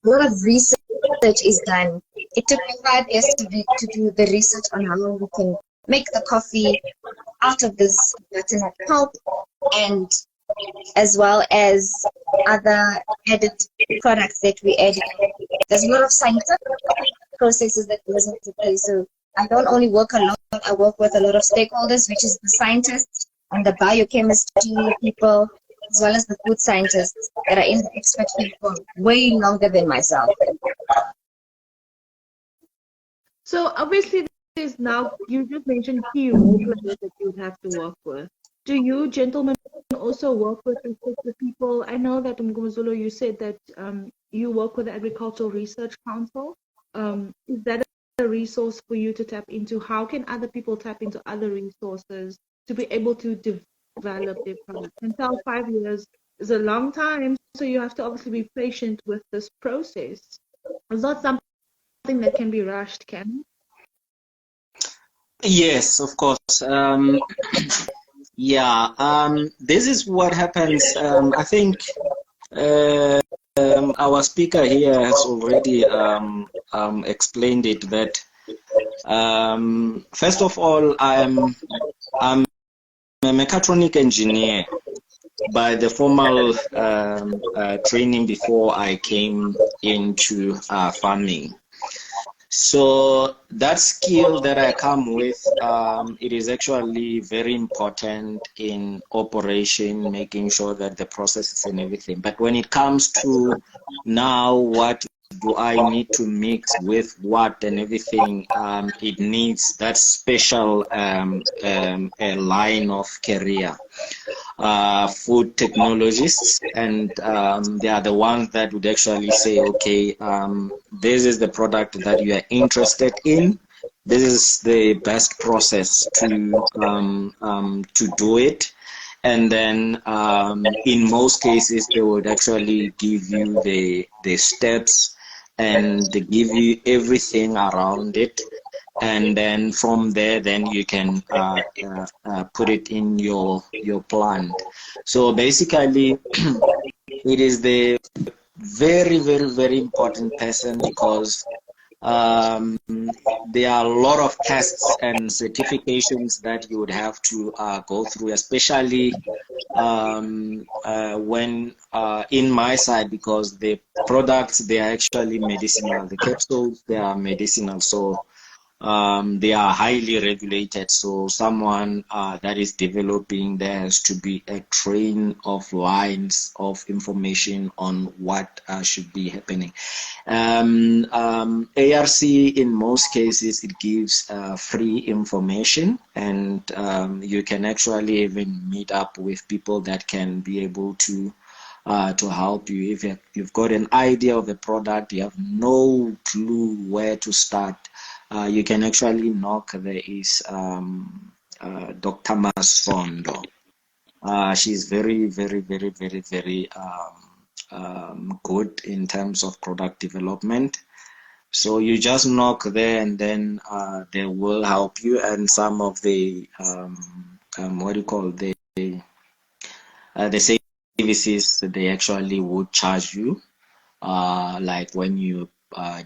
a lot of research is done. It took me 5 years to do the research on how we can make the coffee out of this butternut pulp, and as well as other added products that we add. There's a lot of scientific processes that goes into play. So I don't only work alone, I work with a lot of stakeholders, which is the scientists and the biochemistry people, as well as the food scientists that are in the expert field for way longer than myself. So obviously there's now, you just mentioned key role players that you have to work with. Do you gentlemen also work with the people? I know that Mngomezulu, you said that you work with the Agricultural Research Council. Is that a resource for you to tap into? How can other people tap into other resources to be able to develop their product? Until 5 years is a long time, so you have to obviously be patient with this process. It's not something that can be rushed, can it? Yes, of course. This is what happens. I think our speaker here has already explained it, that first of all, I'm a mechatronic engineer by the formal training before I came into farming. So that skill that I come with, it is actually very important in operation, making sure that the processes and everything. But when it comes to now, what do I need to mix with what and everything, it needs that special a line of career. Food technologists, and they are the ones that would actually say, okay, this is the product that you are interested in, this is the best process to do it, and then in most cases they would actually give you the steps, and they give you everything around it. And then from there, then you can put it in your plant. So basically, it is the very, very, very important person, because there are a lot of tests and certifications that you would have to go through, especially when in my side, because the products, they are actually medicinal. The capsules, they are medicinal. So they are highly regulated, so someone that is developing, there has to be a train of lines of information on what should be happening. ARC, in most cases, it gives free information, and you can actually even meet up with people that can be able to help you. If you've got an idea of a product, you have no clue where to start, you can actually knock. There is Dr. Masondo. She's very, very, very, very, very good in terms of product development. So you just knock there, and then they will help you. And some of the what do you call the services, they actually would charge you, like when you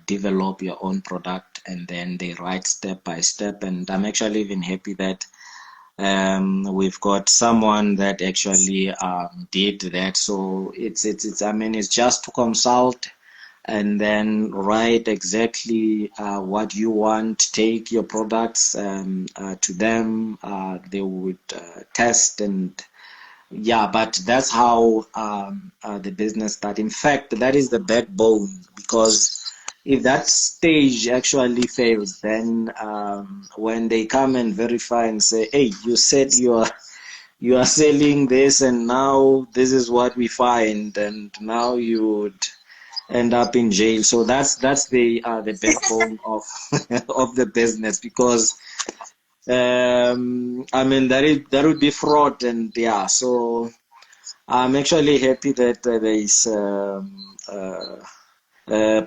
develop your own product, and then they write step by step. And I'm actually even happy that we've got someone that actually did that. So it's I mean, it's just to consult and then write exactly what you want, take your products to them. They would test, and yeah, but that's how the business started. In fact, that is the backbone, because if that stage actually fails, then when they come and verify and say, hey, you said you are selling this, and now this is what we find, and now you would end up in jail. So that's the backbone of of the business, because I mean, that would be fraud. And yeah, so I'm actually happy that there is a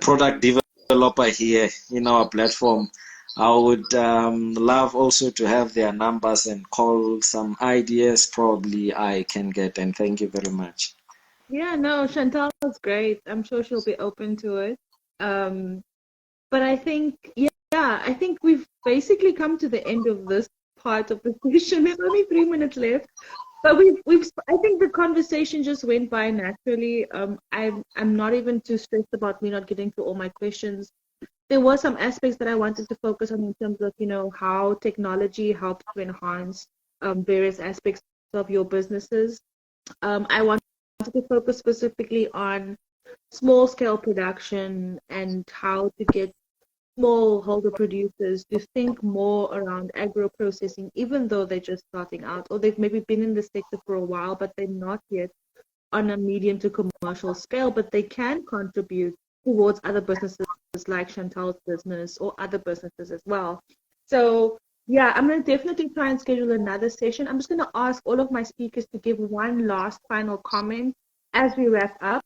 product developer here in our platform. I would love also to have their numbers and call some ideas probably I can get. And thank you very much. Yeah, no, Chantal is great. I'm sure she'll be open to it. But I think, I think we've basically come to the end of this part of the session. There's only 3 minutes left, but I think the conversation just went by naturally. I'm not even too stressed about me not getting to all my questions. There were some aspects that I wanted to focus on in terms of, how technology helps to enhance various aspects of your businesses. I wanted to focus specifically on small-scale production and how to get smallholder producers to think more around agro-processing, even though they're just starting out, or they've maybe been in the sector for a while, but they're not yet on a medium to commercial scale, but they can contribute towards other businesses like Chantal's business or other businesses as well. So yeah, I'm going to definitely try and schedule another session. I'm just going to ask all of my speakers to give one last final comment as we wrap up.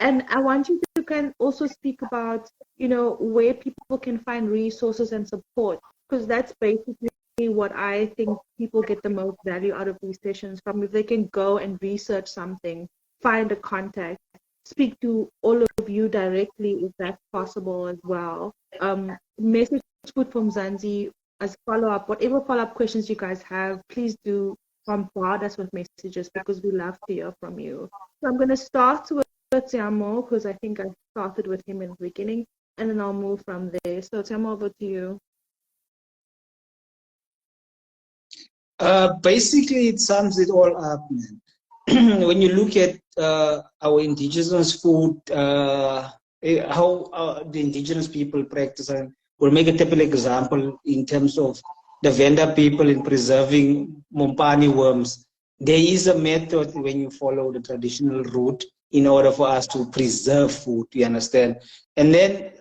And I want you to can also speak about, where people can find resources and support, because that's basically what I think people get the most value out of these sessions from. If they can go and research something, find a contact, speak to all of you directly if that's possible as well. Message Food from Mzansi as follow-up. Whatever follow-up questions you guys have, please do bombard us with messages, because we love to hear from you. So I'm going to start with Tshiamo, because I think I started with him in the beginning, and then I'll move from there. So Tshiamo, over to you. Basically, it sums it all up, man. When you look at our indigenous food, how the indigenous people practice, and we'll make a typical example in terms of the Venda people in preserving Mompani worms. There is a method when you follow the traditional route in order for us to preserve food, you understand? And then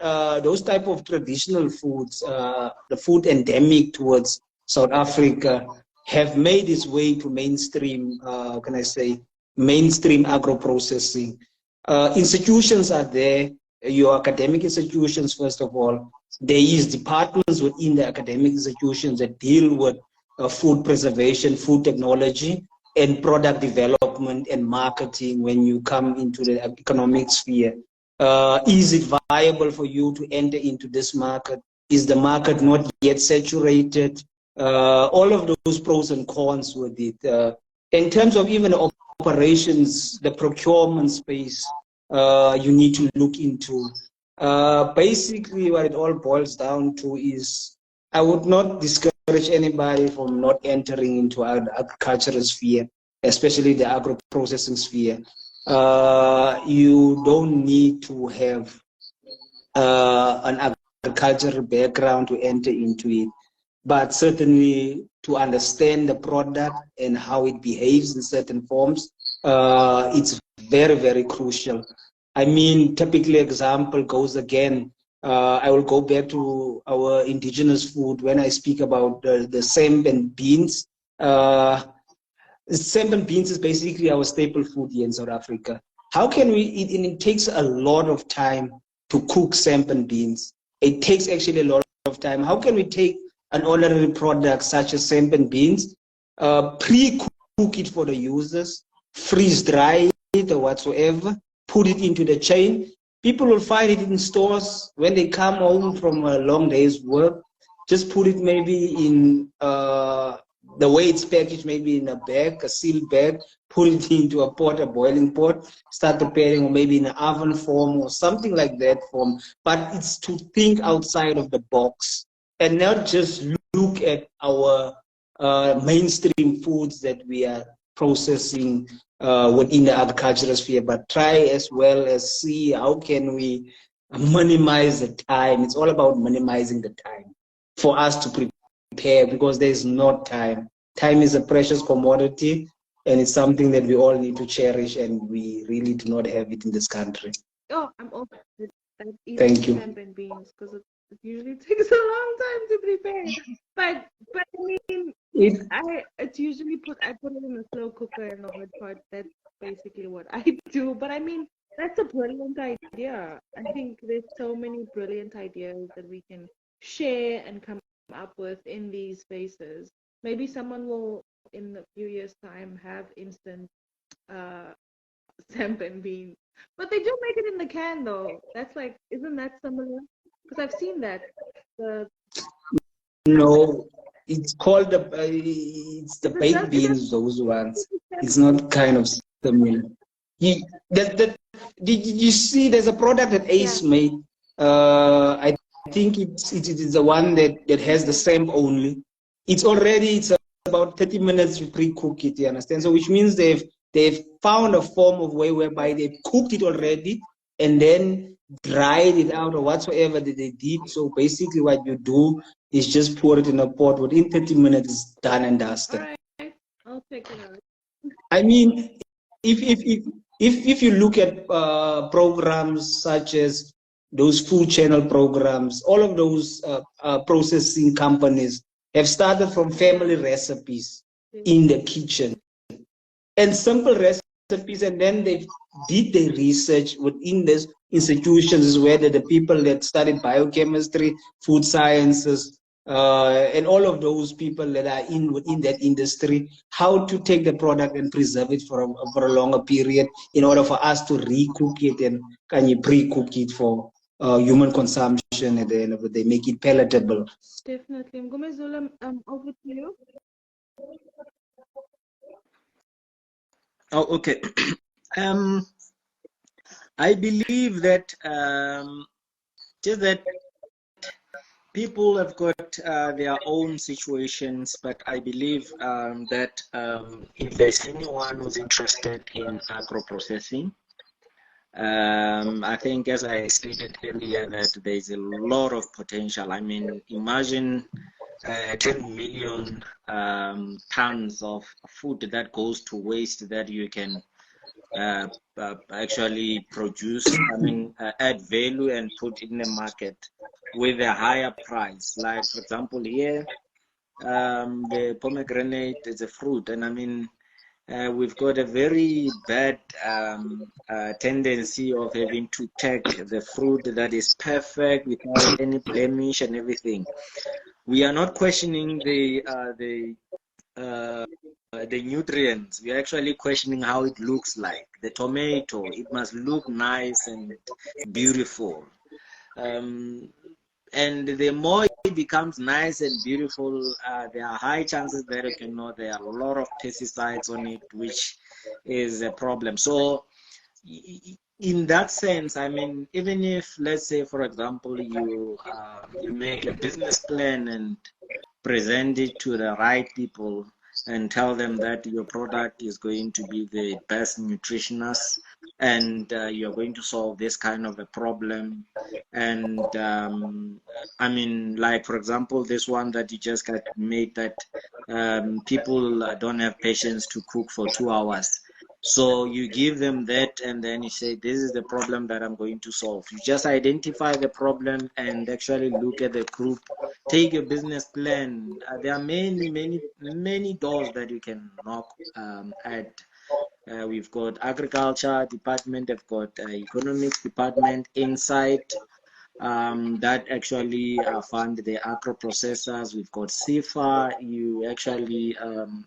those type of traditional foods, the food endemic towards South Africa, have made its way to mainstream, mainstream agro-processing. Institutions are there, your academic institutions, first of all. There is departments within the academic institutions that deal with food preservation, food technology, and product development and marketing when you come into the economic sphere. Is it viable for you to enter into this market? Is the market not yet saturated? All of those pros and cons with it. In terms of even operations, the procurement space, you need to look into. Basically, what it all boils down to is, I would not discourage anybody from not entering into our agricultural sphere, especially the agro-processing sphere. You don't need to have an agricultural background to enter into it, but certainly to understand the product and how it behaves in certain forms, it's very, very crucial. I mean, typically example goes again, I will go back to our indigenous food when I speak about the semp and beans. Semp and beans is basically our staple food here in South Africa. How can we, it takes a lot of time to cook semp and beans. it takes actually a lot of time. How can we take an ordinary product such as hemp beans, pre-cook it for the users, freeze dry it or whatsoever, put it into the chain? People will find it in stores when they come home from a long day's work. Just put it maybe in the way it's packaged, maybe in a bag, a sealed bag, put it into a pot, a boiling pot, start preparing, or maybe in an oven form or something like that form. But it's to think outside of the box and not just look at our mainstream foods that we are processing within the agricultural sphere, but try as well as see how can we minimize the time. It's all about minimizing the time for us to prepare, because there's not time. Time is a precious commodity, and it's something that we all need to cherish, and we really do not have it in this country. Oh, I'm open to that. Thank you. Hemp and beans, because it usually takes a long time to prepare. But I mean, it's usually I put it in a slow cooker in the hot pot. That's basically what I do. But I mean, that's a brilliant idea. I think there's so many brilliant ideas that we can share and come up with in these spaces. Maybe someone will, in a few years' time, have instant hemp and beans. But they do make it in the can, though. That's like, isn't that similar? Because I've seen that. No, it's called it's the baked beans. Those ones. It's not kind of similar. Did you see? There's a product that Ace made. I think it's the one that has the same only. It's about 30 minutes to pre-cook it. You understand? So which means they've found a form of way whereby they've cooked it already and then dried it out or whatsoever that they did. So basically what you do is just pour it in a pot. Within 30 minutes, it's done and dusted. All right, I'll check it out. I mean, if you look at programs such as those food channel programs, all of those processing companies have started from family recipes in the kitchen and simple recipes, and then they did the research within these institutions, whether the people that studied biochemistry, food sciences, and all of those people that are within that industry, how to take the product and preserve it for a longer period in order for us to recook it and can you pre-cook it for human consumption at the end of the day, make it palatable. Definitely. Ngumezula, over to you. Oh, okay. I believe that just that people have got their own situations, but I believe that if there's anyone who's interested in agro-processing, I think, as I stated earlier, that there's a lot of potential. I mean, imagine 10 million tons of food that goes to waste that you can actually produce, I mean, add value and put in the market with a higher price. Like, for example, here, the pomegranate is a fruit, and I mean, we've got a very bad tendency of having to take the fruit that is perfect without any blemish and everything. We are not questioning the nutrients. We are actually questioning how it looks like. The tomato, it must look nice and beautiful. And the more it becomes nice and beautiful, there are high chances that there are a lot of pesticides on it, which is a problem. So in that sense, I mean, even if, let's say, for example, you make a business plan and present it to the right people and tell them that your product is going to be the best nutritionist and you're going to solve this kind of a problem. And I mean, like, for example, this one that you just got made, that people don't have patience to cook for 2 hours. So you give them that, and then you say, this is the problem that I'm going to solve. You just identify the problem and actually look at the group, take a business plan. There are many doors that you can knock at. We've got agriculture department, they've got economics department, insight. that actually fund the agro processors. We've got CIFA. You actually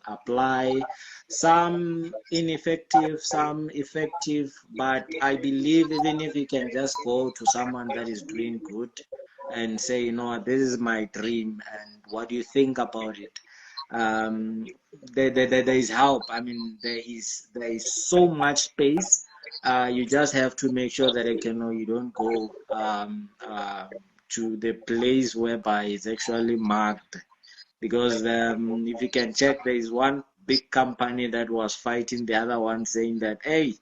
apply, some ineffective, some effective, but I believe even if you can just go to someone that is doing good and say, you know, this is my dream, and what do you think about it? There is help. I mean, there is so much space. You just have to make sure that you don't go to the place whereby it's actually marked, because if you can check, there is one big company that was fighting the other one, saying that, hey,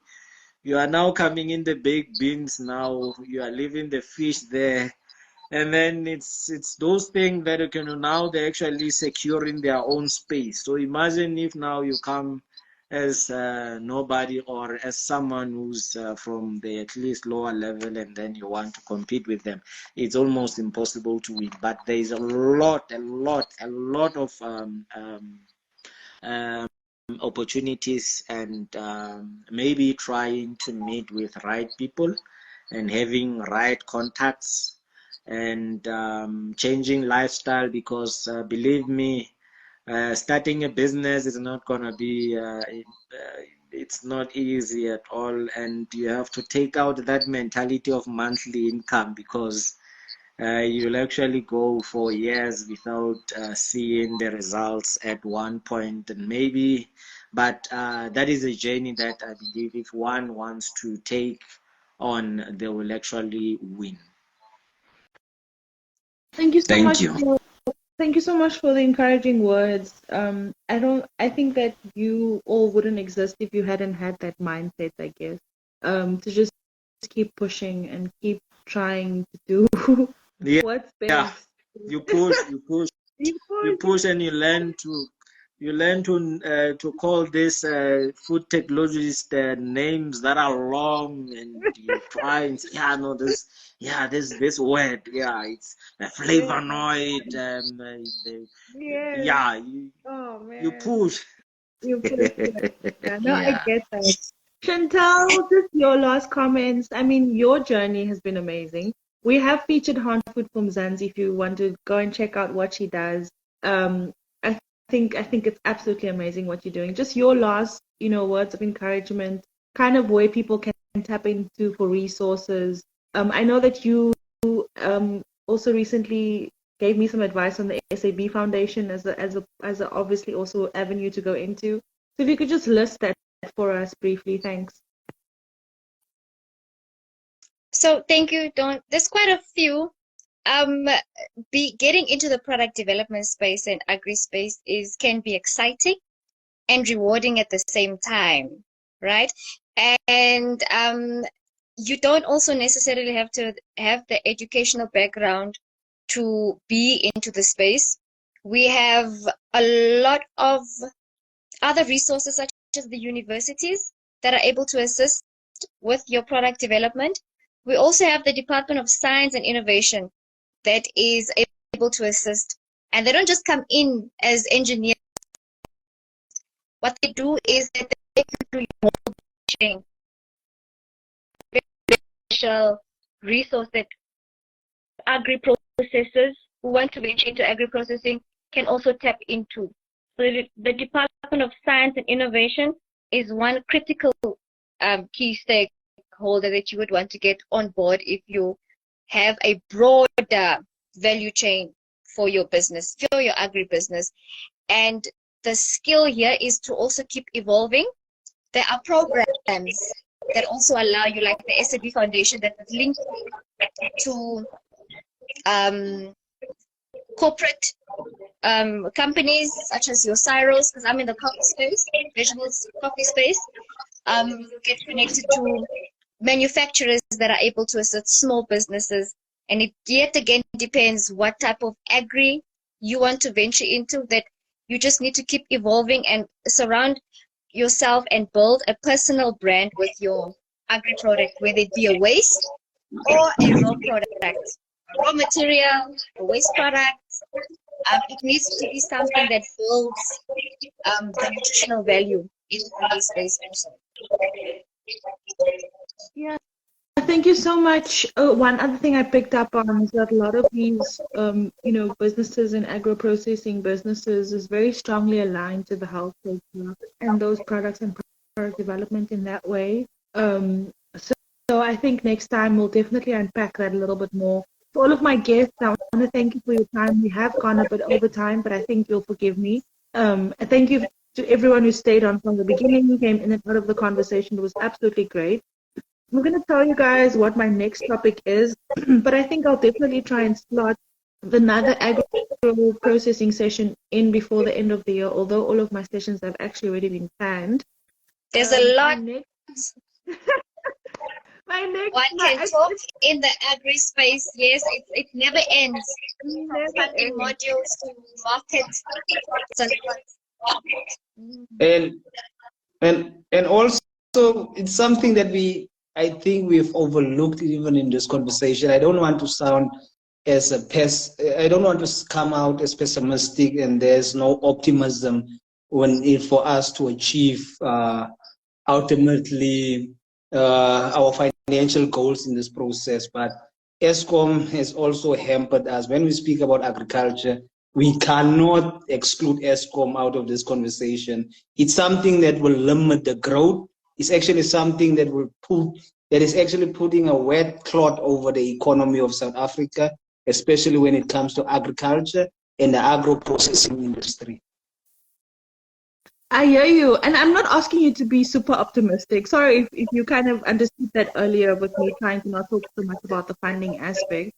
you are now coming in the big bins, now you are leaving the fish there. And then it's those things that now they're actually securing their own space. So imagine if now you come as nobody, or as someone who's from the at least lower level, and then you want to compete with them. It's almost impossible to win. But there is a lot of opportunities, and maybe trying to meet with right people and having right contacts, and changing lifestyle, because believe me, starting a business is not gonna be it's not easy at all, and you have to take out that mentality of monthly income, because you'll actually go for years without seeing the results at one point, and maybe, but that is a journey that I believe if one wants to take on, they will actually win. Thank you so Thank much. you. Thank you so much for the encouraging words. I think that you all wouldn't exist if you hadn't had that mindset, I guess. To just keep pushing and keep trying to do Yeah, what's yeah. best. You push, and you learn to call this food technologist names that are long, and you try and say, this word, it's a flavonoid. Yeah. You, Oh man. you push. You push. Yeah. No, I Yeah. get that. Chantal, just your last comments. I mean, your journey has been amazing. We have featured Han Food from Zanzi if you want to go and check out what she does. I think it's absolutely amazing what you're doing. Just your last, words of encouragement, kind of where people can tap into for resources. I know that you also recently gave me some advice on the SAB Foundation as a obviously also avenue to go into. So if you could just list that for us briefly, thanks. So thank you, Dawn. There's quite a few. Getting into the product development space and agri space can be exciting and rewarding at the same time, right? And you don't also necessarily have to have the educational background to be into the space. We have a lot of other resources such as the universities that are able to assist with your product development. We also have the Department of Science and Innovation that is able to assist. And they don't just come in as engineers. What they do is that they take you through your whole chain. Special resource that agri-processors who want to venture into agri-processing can also tap into. So the Department of Science and Innovation is one critical key stakeholder that you would want to get on board if you have a broader value chain for your business, for your agribusiness. And the skill here is to also keep evolving. There are programs that also allow you, like the SAB Foundation, that is linked to corporate companies such as your Cyros, because I'm in the coffee space, vegetables coffee space. Get connected to manufacturers that are able to assist small businesses. And it yet again depends what type of agri you want to venture into, that you just need to keep evolving and surround yourself and build a personal brand with your agri product, whether it be a waste or a raw product, raw material, a waste product. It needs to be something that builds the nutritional value in the space also. Yeah. thank you so much. One other thing I picked up on is that a lot of these, businesses and agro-processing businesses is very strongly aligned to the health sector and those products and product development in that way. So I think next time we'll definitely unpack that a little bit more. For all of my guests, I want to thank you for your time. We have gone a bit over time, but I think you'll forgive me. Thank you to everyone who stayed on from the beginning, came in and out of the conversation. It was absolutely great. I'm going to tell you guys what my next topic is, but I think I'll definitely try and slot another agro-processing session in before the end of the year, although all of my sessions have actually already been planned. There's a lot. One can talk in the agri space. Yes, it never ends. Funding modules to market. And also it's something that I think we've overlooked even in this conversation. I don't want to sound as I don't want to come out as pessimistic and there's no optimism for us to achieve ultimately our financial goals in this process. But Eskom has also hampered us. When we speak about agriculture, we cannot exclude Eskom out of this conversation. It's something that will limit the growth. It's actually something that is actually putting a wet cloth over the economy of South Africa, especially when it comes to agriculture and the agro-processing industry. I hear you, and I'm not asking you to be super optimistic. Sorry if you kind of understood that earlier with me trying to not talk so much about the funding aspect.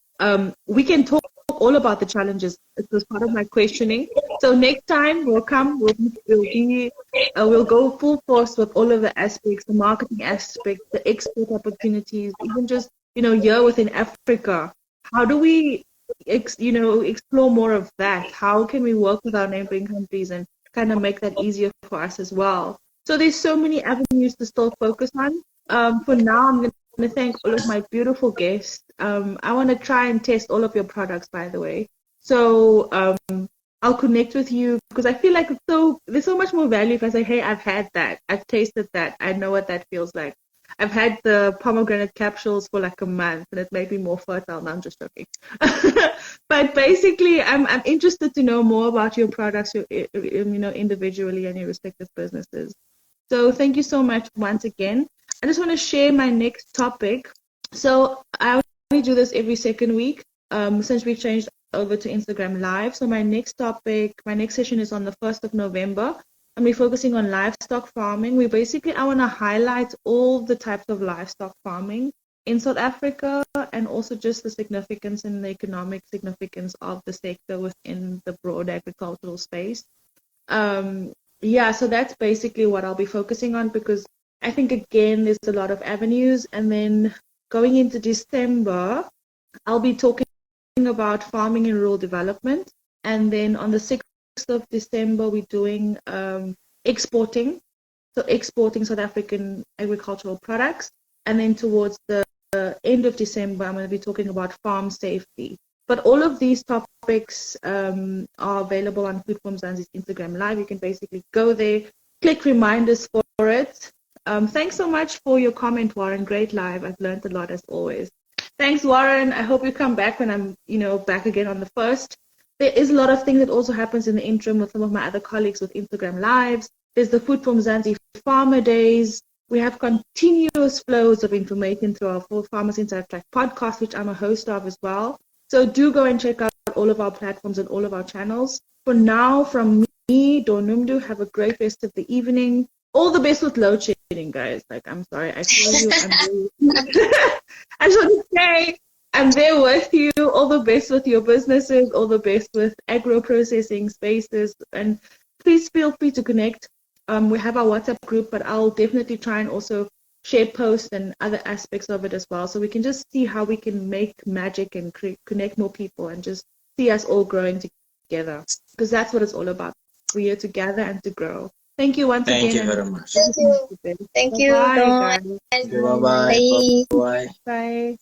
We can talk all about the challenges. It was part of my questioning. So next time we'll go full force with all of the aspects, the marketing aspects, the export opportunities, even just here within Africa. How do we explore more of that? How can we work with our neighboring countries and kind of make that easier for us as well? So there's so many avenues to still focus on. For now, I'm going to thank all of my beautiful guests. I want to try and test all of your products, by the way. So I'll connect with you because I feel like there's so much more value if I say, hey, I've had that. I've tasted that. I know what that feels like. I've had the pomegranate capsules for like a month and it made me more fertile. No, I'm just joking. But basically, I'm interested to know more about your products, individually and your respective businesses. So thank you so much once again. I just want to share my next topic. So I only do this every second week since we changed over to Instagram Live. So my next session is on the 1st of November. And we're focusing on livestock farming. I want to highlight all the types of livestock farming in South Africa and also just the significance and the economic significance of the sector within the broad agricultural space. So that's basically what I'll be focusing on because I think, again, there's a lot of avenues. And then going into December, I'll be talking about farming and rural development. And then on the 6th of December, we're doing exporting South African agricultural products. And then towards the end of December, I'm going to be talking about farm safety. But all of these topics are available on Food from Mzansi's Instagram Live. You can basically go there, click reminders for it. Thanks so much for your comment, Warren. Great live. I've learned a lot as always. Thanks, Warren. I hope you come back when I'm, back again on the 1st. There is a lot of things that also happens in the interim with some of my other colleagues with Instagram Lives. There's the Food from Mzansi Farmer Days. We have continuous flows of information through our Full Farmers Inside Track podcast, which I'm a host of as well. So do go and check out all of our platforms and all of our channels. For now, from me, Donumdu, have a great rest of the evening. All the best with load shedding, guys. I'm sorry, I feel you. I just want to say, I'm there with you. All the best with your businesses, all the best with agro-processing spaces. And please feel free to connect. We have our WhatsApp group, but I'll definitely try and also share posts and other aspects of it as well. So we can just see how we can make magic and connect more people and just see us all growing together. Because that's what it's all about. We're here to gather and to grow. Thank you once again. Thank you very much. Thank you. Bye, guys. Bye-bye. Bye. Bye. Bye.